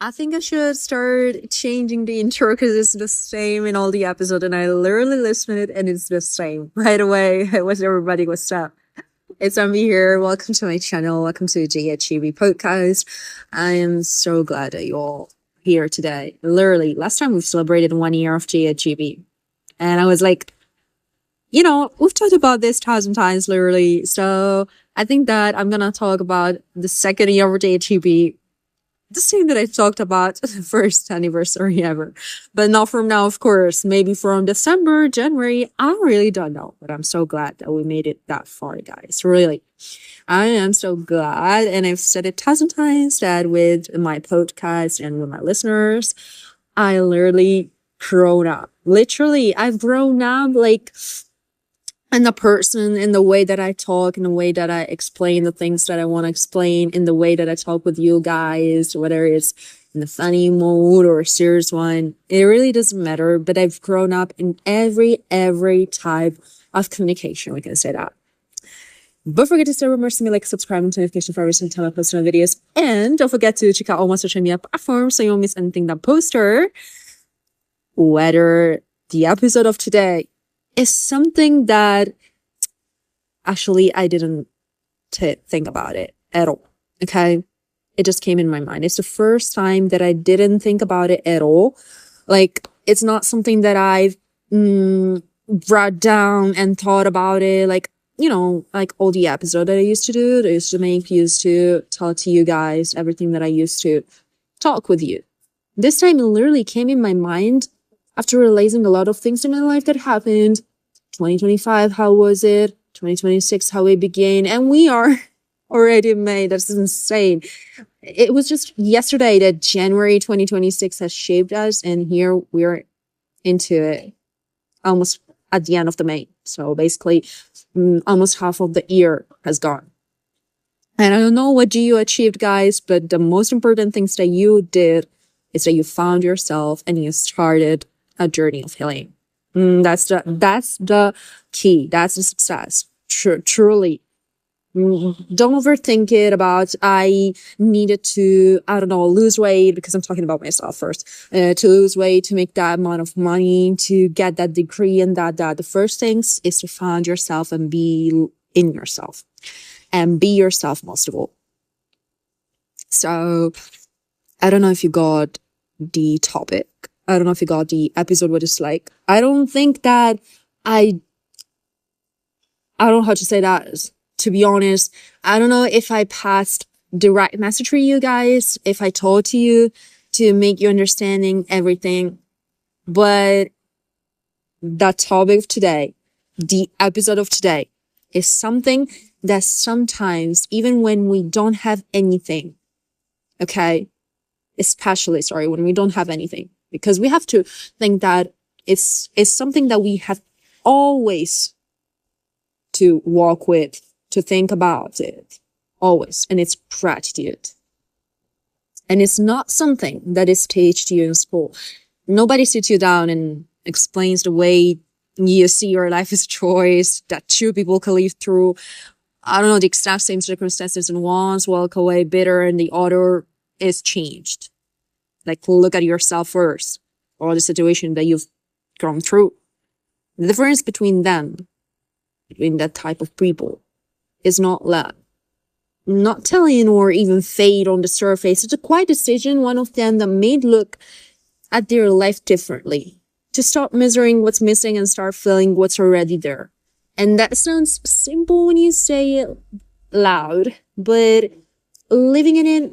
I think I should start changing the intro because it's the same in all the episodes, and I literally listened to it and it's the same right away. What's everybody? What's up? It's Emmeby here. Welcome to my channel. Welcome to the emmeby podcast. I am so glad that you're all here today. Literally, last time we celebrated 1 year of emmeby, and I was like, we've talked about this 1,000 times, literally. So I think that I'm gonna talk about the second year of emmeby, the same that I talked about the first anniversary ever. But not from now, of course. Maybe from December, January. I really don't know. But I'm so glad that we made it that far, guys. Really. I am so glad. And I've said it 1,000 times that with my podcast and with my listeners, I literally grown up. Literally, I've grown up and the person, in the way that I talk, in the way that I explain the things that I want to explain, in the way that I talk with you guys, whether it's in a funny mode or a serious one, it really doesn't matter. But I've grown up in every type of communication. We can say that. Don't forget to stay remember me, subscribe, and notification for every single time I post my videos. And don't forget to check out all my social media platforms so you won't miss anything that poster. Whether the episode of today is something that actually I didn't think about it at all. Okay. It just came in my mind. It's the first time that I didn't think about it at all. It's not something that I've brought down and thought about it. Like all the episodes that I used to do, that I used to make, used to talk to you guys, everything that I used to talk with you. This time it literally came in my mind after realizing a lot of things in my life that happened. 2025, how was it? 2026, how it began. And we are already in May. That's insane. It was just yesterday that January 2026 has shaped us. And here we're into it. Almost at the end of the May. So basically, almost half of the year has gone. And I don't know what you achieved, guys, but the most important things that you did is that you found yourself and you started a journey of healing. That's the key. That's the success. Truly. Don't overthink it about, I needed to, lose weight, because I'm talking about myself first, to lose weight, to make that amount of money, to get that degree and that. The first things is to find yourself and be in yourself and be yourself most of all. So I don't know if you got the topic. I don't know if you got the episode, what it's like. I don't think that I don't know how to say that. To be honest, I don't know if I passed the right message for you guys, if I told to you to make you understanding everything. But the topic of today, the episode of today, is something that sometimes, even when we don't have anything, okay, especially, when we don't have anything, because we have to think that it's something that we have always to walk with, to think about it, always. And it's gratitude. And it's not something that is taught to you in school. Nobody sits you down and explains the way you see your life as choice, that two people can live through, the exact same circumstances, and one's walk away bitter and the other is changed. Look at yourself first, or the situation that you've gone through. The difference between them, between that type of people, is not love. Not telling or even fade on the surface. It's a quiet decision, one of them that made look at their life differently. To stop measuring what's missing and start feeling what's already there. And that sounds simple when you say it loud, but living in it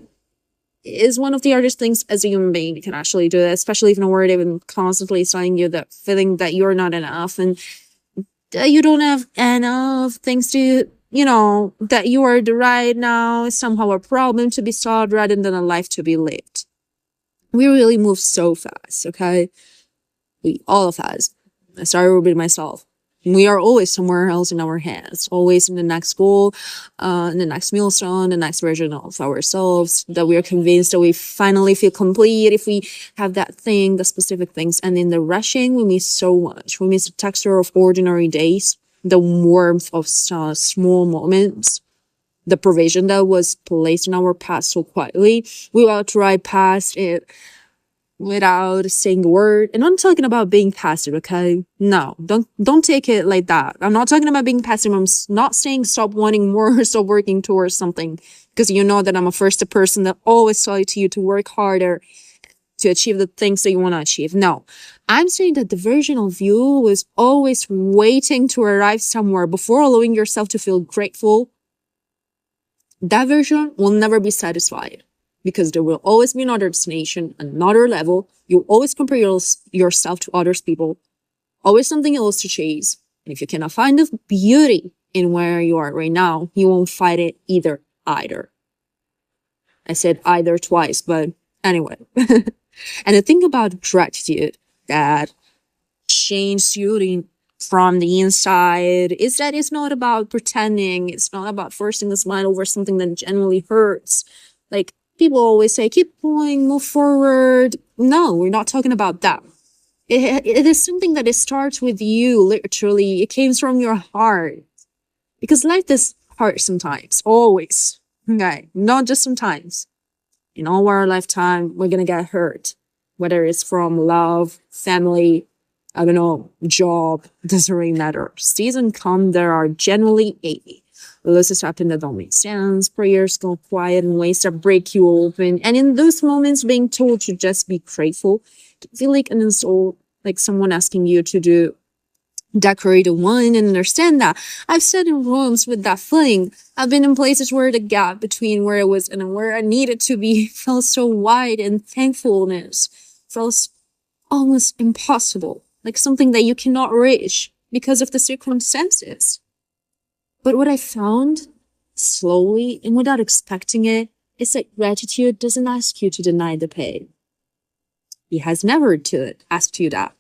is one of the hardest things as a human being. You can actually do it, especially if no word even constantly telling you that feeling that you're not enough and that you don't have enough things to, that you are the right now is somehow a problem to be solved rather than a life to be lived. We really move so fast, okay? All of us. I started with myself. We are always somewhere else in our hands, always in the next goal, in the next milestone, the next version of ourselves, that we are convinced that we finally feel complete if we have that thing, the specific things. And in the rushing, we miss so much. We miss the texture of ordinary days, the warmth of small moments, the provision that was placed in our past so quietly. We will try past it without saying a word. And I'm talking about being passive, okay? No, don't take it like that. I'm not talking about being passive. I'm not saying stop wanting more or stop working towards something, because you know that I'm a first person that always tell you to work harder to achieve the things that you want to achieve. No, I'm saying that the version of you was always waiting to arrive somewhere before allowing yourself to feel grateful. That version will never be satisfied, because there will always be another destination, another level. You'll always compare yourself to others people, always something else to chase. And if you cannot find the beauty in where you are right now, you won't find it either. I said either twice, but anyway. And the thing about gratitude that changes you from the inside is that it's not about pretending. It's not about forcing a smile over something that genuinely hurts. Like, people always say, keep going, move forward. No, we're not talking about that. It is something that it starts with you, literally. It came from your heart. Because life is hard sometimes, always. Okay, not just sometimes. In all our lifetime, we're gonna get hurt. Whether it's from love, family, I don't know, job, doesn't really matter. Seasons come that are genuinely achy. Losses happen that don't make sense. Prayers go quiet in ways that break you open. And in those moments, being told to just be grateful, to feel like an insult, like someone asking you to do decorate a wine, and understand that. I've sat in rooms with that feeling. I've been in places where the gap between where I was and where I needed to be felt so wide, and thankfulness felt almost impossible, like something that you cannot reach because of the circumstances. But what I found slowly and without expecting it is that gratitude doesn't ask you to deny the pain. It has never asked you that.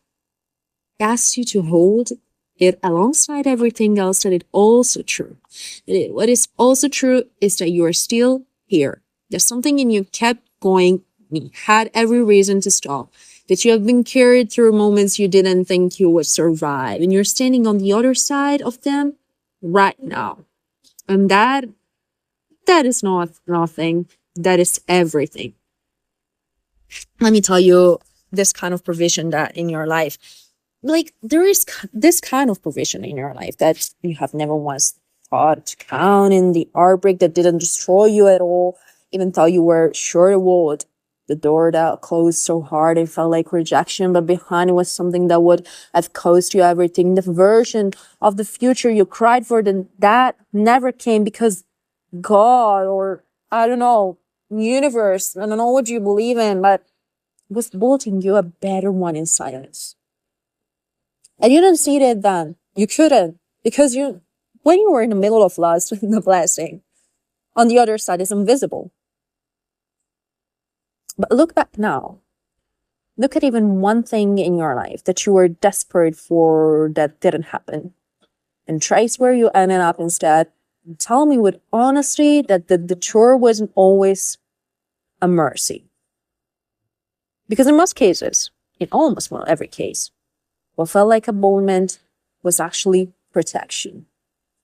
It asks you to hold it alongside everything else that is also true. What is also true is that you are still here. There's something in you kept going. You had every reason to stop. That you have been carried through moments you didn't think you would survive. And you're standing on the other side of them right now. And that is not nothing. That is everything. Let me tell you this kind of provision that in your life, like, there is this kind of provision in your life that you have never once thought to count, in the heartbreak that didn't destroy you at all, even though you were sure it would. The door that closed so hard it felt like rejection, but behind it was something that would have cost you everything. The version of the future you cried for, that never came because God, or I don't know, universe, I don't know what you believe in, but was building you a better one in silence. And you didn't see it then. You couldn't. Because when you were in the middle of loss, the blessing on the other side is invisible. But look back now. Look at even one thing in your life that you were desperate for that didn't happen. And trace where you ended up instead. And tell me with honesty that the chore wasn't always a mercy. Because in most cases, in almost every case, what felt like abandonment was actually protection.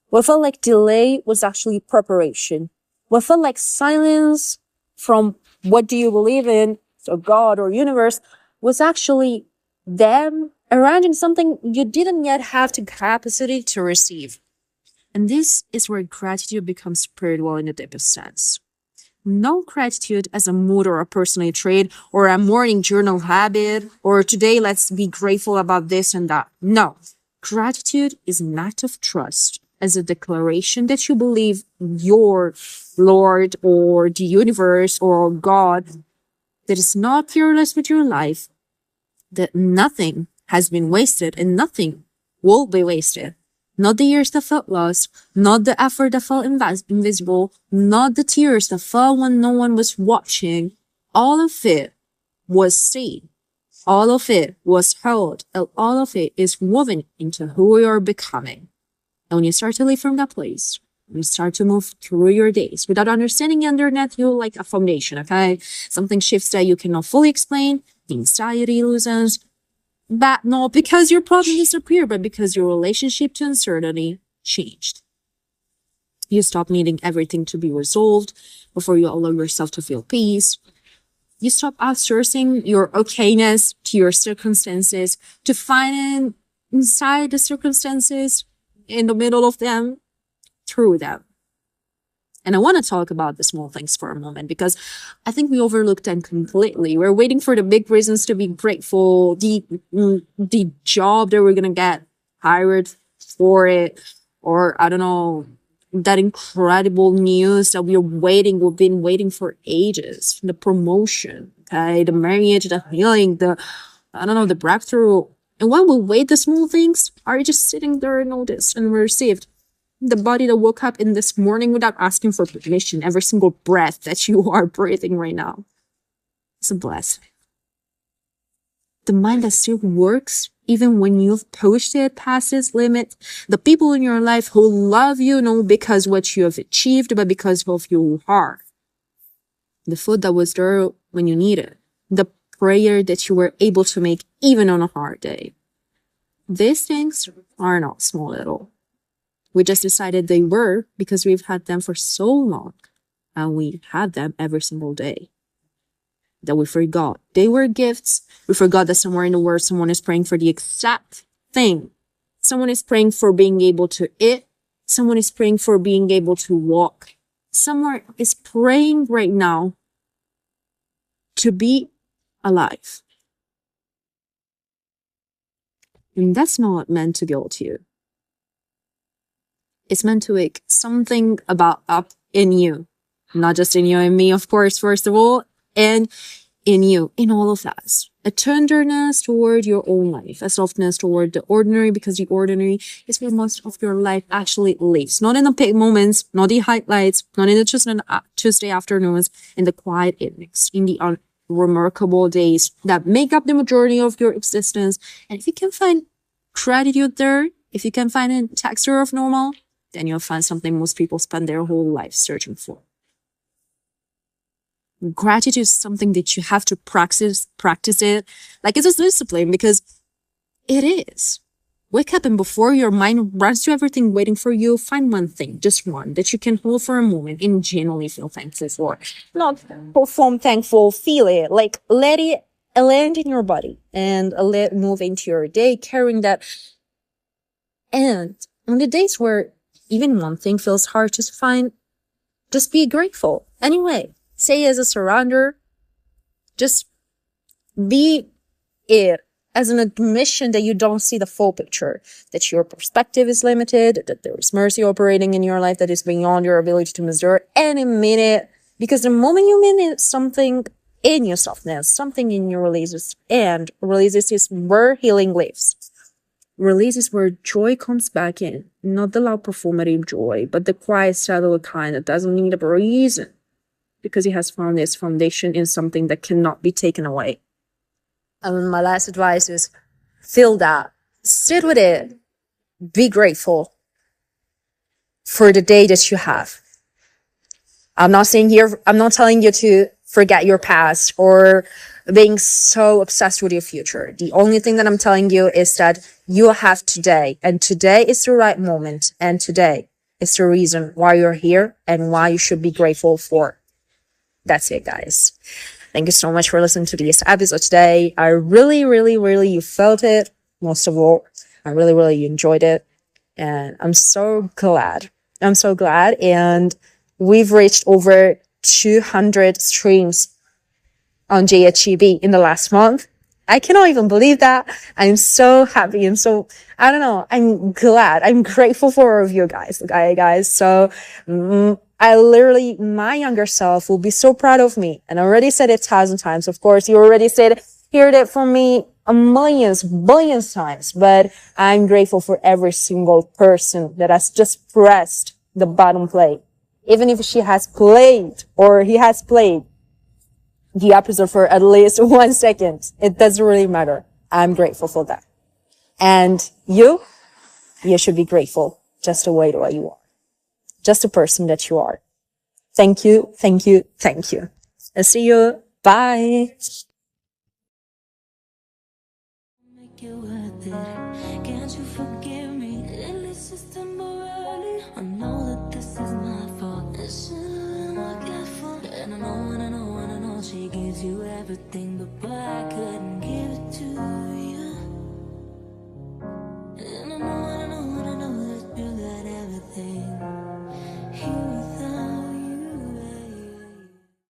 What felt like delay was actually preparation. What felt like silence from what do you believe in, so God or universe, was actually them arranging something you didn't yet have the capacity to receive. And this is where gratitude becomes spiritual in the deepest sense. No gratitude as a mood or a personal trait or a morning journal habit or today let's be grateful about this and that. No, gratitude is an act of trust, as a declaration that you believe your Lord or the universe or God that is not careless with your life, that nothing has been wasted and nothing will be wasted. Not the years that felt lost, not the effort that felt invisible, not the tears that fell when no one was watching. All of it was seen. All of it was held. And all of it is woven into who we are becoming. And when you start to live from that place, you start to move through your days without understanding underneath you like a foundation, okay? Something shifts that you cannot fully explain. The anxiety loosens. But not because your problem disappeared, but because your relationship to uncertainty changed. You stop needing everything to be resolved before you allow yourself to feel peace. You stop outsourcing your okayness to your circumstances, to find inside the circumstances, in the middle of them, through them. And I want to talk about the small things for a moment because I think we overlooked them completely. We're waiting for the big reasons to be grateful, the job that we're gonna get hired for it, or I don't know, that incredible news that we've been waiting for ages. The promotion, okay, the marriage, the healing, I don't know, the breakthrough. And while we wait, the small things are just sitting there unnoticed and received. The body that woke up in this morning without asking for permission, every single breath that you are breathing right now, it's a blessing. The mind that still works even when you've pushed it past its limit. The people in your life who love you, not because what you have achieved, but because of your heart. The food that was there when you needed. The prayer that you were able to make even on a hard day. These things are not small at all. We just decided they were because we've had them for so long and we had them every single day that we forgot. They were gifts. We forgot that somewhere in the world, someone is praying for the exact thing. Someone is praying for being able to eat. Someone is praying for being able to walk. Someone is praying right now to be alive. And that's not meant to guilt you. It's meant to wake something about up in you. Not just in you and me, of course, first of all, and in you, in all of us. A tenderness toward your own life, a softness toward the ordinary, because the ordinary is where most of your life actually lives. Not in the big moments, not the highlights, not in the Tuesday afternoons, in the quiet evenings, in the unremarkable days that make up the majority of your existence. And if you can find gratitude there, if you can find a texture of normal, then you'll find something most people spend their whole life searching for. Gratitude is something that you have to practice it. Like it's a discipline because it is. Wake up and before your mind runs to everything waiting for you, find one thing, just one, that you can hold for a moment and genuinely feel thankful for. Not perform thankful, feel it. Like let it land in your body and let it move into your day, carrying that. And on the days where even one thing feels hard to find, just be grateful. Anyway, say as a surrender, just be it as an admission that you don't see the full picture, that your perspective is limited, that there is mercy operating in your life that is beyond your ability to measure any minute. Because the moment you mean something in your softness, something in your releases is where healing lives. Release is where joy comes back in, not the loud performative joy, but the quiet, settled kind that doesn't need a reason, because it has found its foundation in something that cannot be taken away. And my last advice is feel that, sit with it, be grateful for the day that you have. I'm not telling you to forget your past or being so obsessed with your future. The only thing that I'm telling you is that you have today, and today is the right moment, and today is the reason why you're here and why you should be grateful for. That's it, guys. Thank you so much for listening to this episode today. I really, you felt it. Most of all, I really enjoyed it. And I'm so glad. And we've reached over 200 streams on JHEB in the last month. I cannot even believe that. I'm so happy. I'm glad. I'm grateful for all of you guys. So, my younger self will be so proud of me. And I already said it 1,000 times. Of course, you already heard it from me billions times, but I'm grateful for every single person that has just pressed the button play. Even if she has played or he has played the episode for at least 1 second, it doesn't really matter. I'm grateful for that. And you should be grateful just the way that you are. Just the person that you are. Thank you. I'll see you. Bye. Make it worth it. Can't you forgive me? At least just temporarily. I know that this is not gives you everything, but boy, I couldn't give it to you. And I know that you got everything.